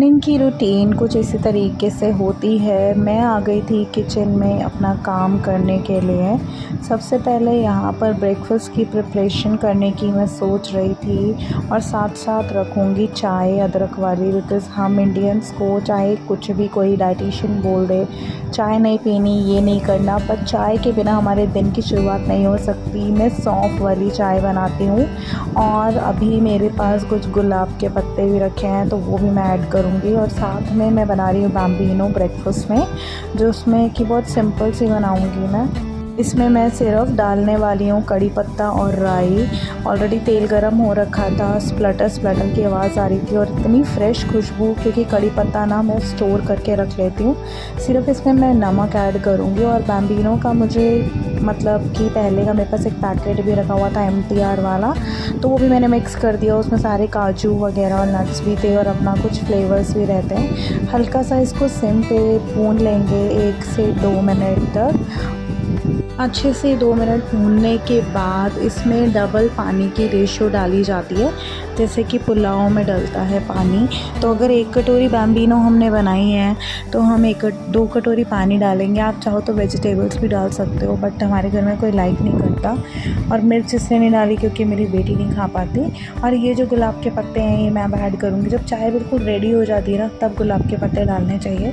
Morning की routine कुछ इसी तरीके से होती है। मैं आ गई थी किचन में अपना काम करने के लिए। सबसे पहले यहाँ पर ब्रेकफ़ास्ट की प्रिपरेशन करने की मैं सोच रही थी और साथ साथ रखूँगी चाय अदरक वाली, बिकॉज़ हम इंडियंस को चाहे कुछ भी कोई डाइटिशियन बोल दे, चाय नहीं पीनी, ये नहीं करना, पर चाय के बिना हमारे दिन की शुरुआत नहीं हो सकती। मैं सौंफ वाली चाय बनाती हूँ और अभी मेरे पास कुछ गुलाब के पत्ते भी रखे हैं तो वो भी मैं ऐड करूँगी। और साथ में मैं बना रही हूँ बैम्बिनो ब्रेकफ़ास्ट में, जो उसमें कि बहुत सिंपल सी बनाऊँगी मैं। इसमें मैं सिर्फ डालने वाली हूँ कड़ी पत्ता और राई। ऑलरेडी तेल गरम हो रखा था, स्प्लटर स्प्लटर की आवाज़ आ रही थी और इतनी फ़्रेश खुशबू, क्योंकि कड़ी पत्ता ना मैं स्टोर करके रख लेती हूँ। सिर्फ इसमें मैं नमक ऐड करूँगी और बैम्बिनो का मुझे मतलब कि पहले का मेरे पास एक पैकेट भी रखा हुआ था MTR वाला, तो वो भी मैंने मिक्स कर दिया। उसमें सारे काजू वगैरह और नट्स भी थे और अपना कुछ फ्लेवर्स भी रहते हैं। हल्का सा इसको सिम पे भून लेंगे 1 से 2 मिनट तक। अच्छे से 2 मिनट भूनने के बाद इसमें डबल पानी की रेशो डाली जाती है, जैसे कि पुलाव में डलता है पानी। तो अगर 1 कटोरी बैम्बिनो हमने बनाई है तो हम 2 कटोरी पानी डालेंगे। आप चाहो तो वेजिटेबल्स भी डाल सकते हो, बट हमारे घर में कोई लाइक नहीं करता। और मिर्च इसलिए नहीं डाली क्योंकि मेरी बेटी नहीं खा पाती। और ये जो गुलाब के पत्ते हैं ये मैं अब ऐड करूँगी। जब चाय बिल्कुल रेडी हो जाती है ना, तब गुलाब के पत्ते डालने चाहिए।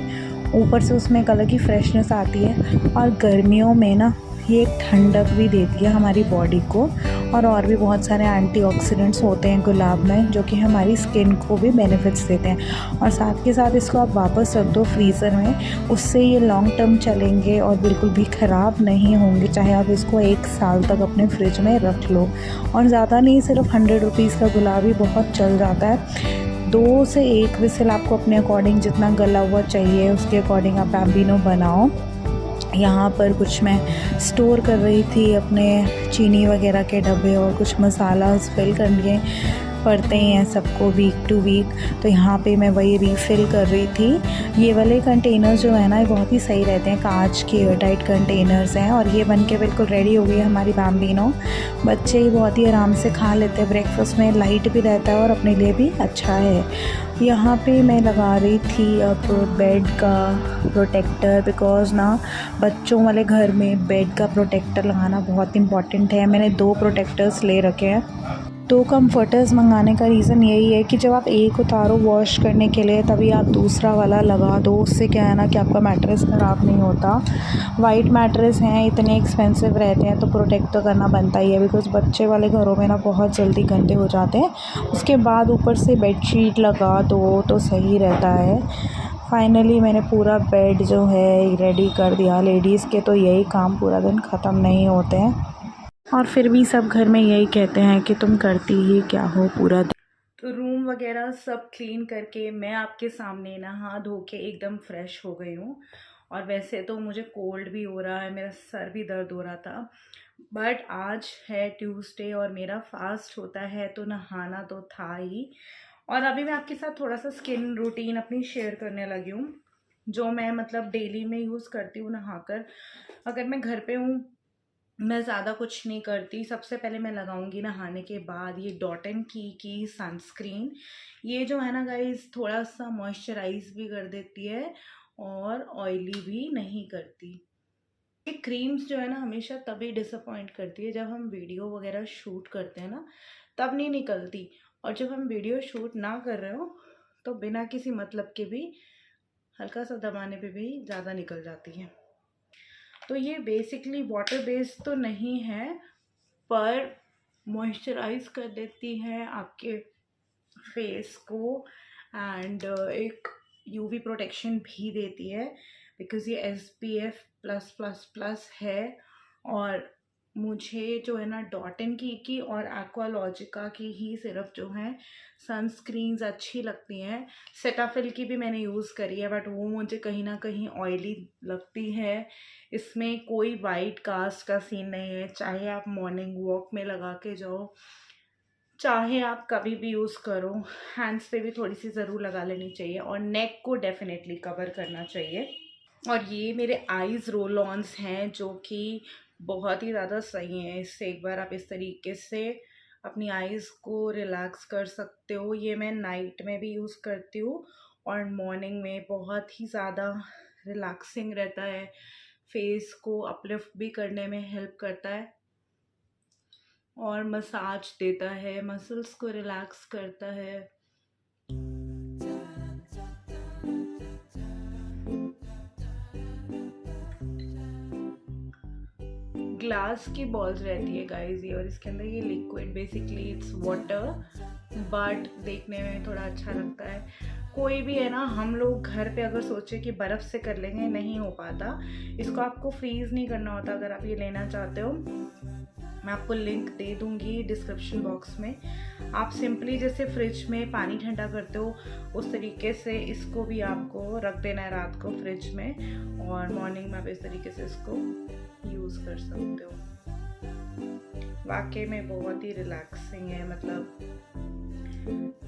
ऊपर से उसमें एक अलग ही फ्रेशनेस आती है। और गर्मियों में ना ये एक ठंडक भी देती है हमारी बॉडी को। और भी बहुत सारे एंटीऑक्सीडेंट्स होते हैं गुलाब में, जो कि हमारी स्किन को भी बेनिफिट्स देते हैं। और साथ के साथ इसको आप वापस रख दो फ्रीज़र में, उससे ये लॉन्ग टर्म चलेंगे और बिल्कुल भी ख़राब नहीं होंगे। चाहे आप इसको 1 साल तक अपने फ्रिज में रख लो। और ज़्यादा नहीं, सिर्फ 100 रुपीज़ का गुलाब ही बहुत चल जाता है। 2 से 1 विसल आपको अपने अकॉर्डिंग जितना गला हुआ चाहिए उसके अकॉर्डिंग आप बैम्बिनो बनाओ। यहाँ पर कुछ मैं स्टोर कर रही थी अपने चीनी वगैरह के डब्बे, और कुछ मसालास फिल करने पड़ते हैं सबको वीक टू वीक, तो यहाँ पे मैं वही रीफ़िल कर रही थी। ये वाले कंटेनर्स जो है ना, ये बहुत ही सही रहते हैं, कांच के एयरटाइट कंटेनर्स हैं। और ये बन के बिल्कुल रेडी हो गई है हमारी बैम्बिनो। बच्चे ही बहुत ही आराम से खा लेते हैं ब्रेकफास्ट में, लाइट भी रहता है और अपने लिए भी अच्छा है। यहाँ पे मैं लगा रही थी अब बेड का प्रोटेक्टर, बिकॉज़ ना बच्चों वाले घर में बेड का प्रोटेक्टर लगाना बहुत इम्पॉर्टेंट है। मैंने 2 प्रोटेक्टर्स ले रखे हैं। 2 कम्फर्टर्स मंगाने का रीज़न यही है कि जब आप एक उतारो वॉश करने के लिए, तभी आप दूसरा वाला लगा दो। उससे क्या है ना कि आपका मैट्रेस ख़राब नहीं होता। वाइट मैट्रेस हैं, इतने एक्सपेंसिव रहते हैं, तो प्रोटेक्ट तो करना बनता ही है, बिकॉज़ बच्चे वाले घरों में ना बहुत जल्दी गंदे हो जाते हैं। उसके बाद ऊपर से बेडशीट लगा दो तो सही रहता है। फाइनली मैंने पूरा बेड जो है रेडी कर दिया। लेडीज़ के तो यही काम पूरा दिन ख़त्म नहीं होते हैं, और फिर भी सब घर में यही कहते हैं कि तुम करती ही क्या हो पूरा दिन। तो रूम वगैरह सब क्लीन करके मैं आपके सामने नहा धो के एकदम फ्रेश हो गई हूँ। और वैसे तो मुझे कोल्ड भी हो रहा है, मेरा सर भी दर्द हो रहा था, बट आज है ट्यूसडे और मेरा फास्ट होता है, तो नहाना तो था ही। और अभी मैं आपके साथ थोड़ा सा स्किन रूटीन अपनी शेयर करने लगी हूँ, जो मैं मतलब डेली में यूज़ करती हूँ नहाकर। अगर मैं घर पे हूँ, मैं ज़्यादा कुछ नहीं करती। सबसे पहले मैं लगाऊंगी नहाने के बाद ये डॉट एंड की सनस्क्रीन। ये जो है ना गाइस, थोड़ा सा मॉइस्चराइज भी कर देती है और ऑयली भी नहीं करती। ये क्रीम्स जो है ना हमेशा तभी डिसअपॉइंट करती है जब हम वीडियो वगैरह शूट करते हैं ना, तब नहीं निकलती। और जब हम वीडियो शूट ना कर रहे हो तो बिना किसी मतलब के भी हल्का सा दबाने पे भी ज़्यादा निकल जाती है। तो ये बेसिकली वाटर बेस्ड तो नहीं है, पर मॉइस्चराइज कर देती है आपके फेस को, एंड एक यूवी प्रोटेक्शन भी देती है, बिकॉज़ ये SPF+++ है। और मुझे जो है ना डॉट एंड की और एक्वालॉजिका की ही सिर्फ जो है सनस्क्रीन्स अच्छी लगती हैं। सेटाफिल की भी मैंने यूज़ करी है, बट वो मुझे कहीं ना कहीं ऑयली लगती है। इसमें कोई वाइट कास्ट का सीन नहीं है, चाहे आप मॉर्निंग वॉक में लगा के जाओ, चाहे आप कभी भी यूज़ करो। हैंड्स पे भी थोड़ी सी ज़रूर लगा लेनी चाहिए और नेक को डेफिनेटली कवर करना चाहिए। और ये मेरे आईज़ रोल ऑन्स हैं, जो कि बहुत ही ज़्यादा सही हैं। इससे एक बार आप इस तरीके से अपनी आईज़ को रिलैक्स कर सकते हो। ये मैं नाइट में भी यूज़ करती हूँ और मॉर्निंग में बहुत ही ज़्यादा रिलैक्सिंग रहता है, फेस को अपलिफ्ट भी करने में हेल्प करता है और मसाज देता है, मसल्स को रिलैक्स करता है। ग्लास की बॉल्स रहती है गाइस ये, और इसके अंदर ये liquid, basically it's water, but देखने में थोड़ा अच्छा लगता है। कोई भी है ना, हम लोग घर पे अगर सोचे कि बर्फ़ से कर लेंगे, नहीं हो पाता। इसको आपको फ्रीज़ नहीं करना होता। अगर आप ये लेना चाहते हो, मैं आपको लिंक दे दूँगी डिस्क्रिप्शन बॉक्स में। आप सिंपली जैसे फ्रिज में पानी ठंडा करते हो, उस तरीके से इसको भी आपको रख देना है रात को फ्रिज में, और मॉर्निंग में आप इस तरीके से इसको यूज़ कर सकते हो। वाकई में बहुत ही रिलैक्सिंग है, मतलब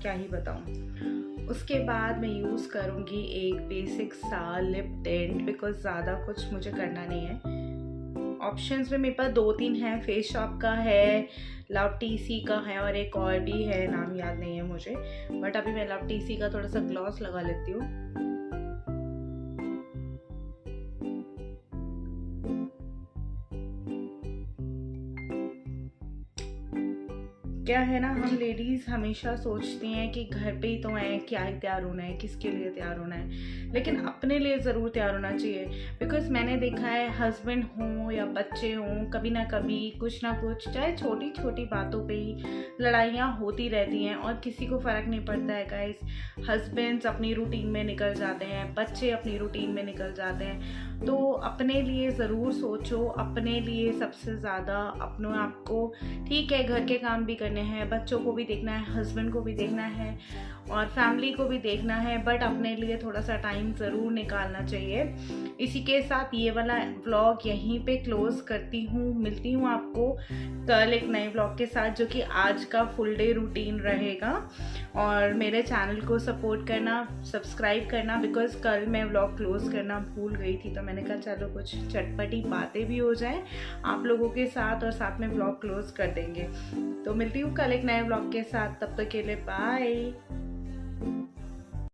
क्या ही बताऊँ। उसके बाद मैं यूज़ करूँगी एक बेसिक सा लिप टिंट, बिकॉज ज़्यादा कुछ मुझे करना नहीं है। ऑप्शंस में मेरे पास 2-3 हैं। फेस शॉप का है, लव टीसी का है, और एक और भी है, नाम याद नहीं है मुझे, बट अभी मैं लव टीसी का थोड़ा सा ग्लॉस लगा लेती हूँ। क्या है ना, हम लेडीज़ हमेशा सोचती हैं कि घर पे ही तो हैं, क्या ही तैयार होना है, किसके लिए तैयार होना है, लेकिन अपने लिए ज़रूर तैयार होना चाहिए। बिकॉज़ मैंने देखा है, हस्बैंड हों या बच्चे हों, कभी ना कभी कुछ ना कुछ, चाहे छोटी छोटी बातों पे ही लड़ाइयाँ होती रहती हैं, और किसी को फ़र्क नहीं पड़ता है गाइस। हस्बैंड्स अपनी रूटीन में निकल जाते हैं, बच्चे अपनी रूटीन में निकल जाते हैं। तो अपने लिए ज़रूर सोचो, अपने लिए सबसे ज़्यादा, अपने आप को, ठीक है घर के काम भी करने हैं, बच्चों को भी देखना है, हस्बैंड को भी देखना है, और फैमिली को भी देखना है, बट अपने लिए थोड़ा सा टाइम ज़रूर निकालना चाहिए। इसी के साथ ये वाला व्लॉग यहीं पे क्लोज़ करती हूँ। मिलती हूँ आपको कल एक नए व्लॉग के साथ, जो कि आज का फुल डे रूटीन रहेगा। और मेरे चैनल को सपोर्ट करना, सब्सक्राइब करना, बिकॉज़ कल मैं व्लॉग क्लोज़ करना भूल गई थी, तो मैंने कहा चलो कुछ चटपटी बातें भी हो जाए आप लोगों के साथ, और साथ में व्लॉग क्लोज़ कर देंगे। तो मिलती हूँ कल एक नए व्लॉग के साथ, तब तक के लिए बाय।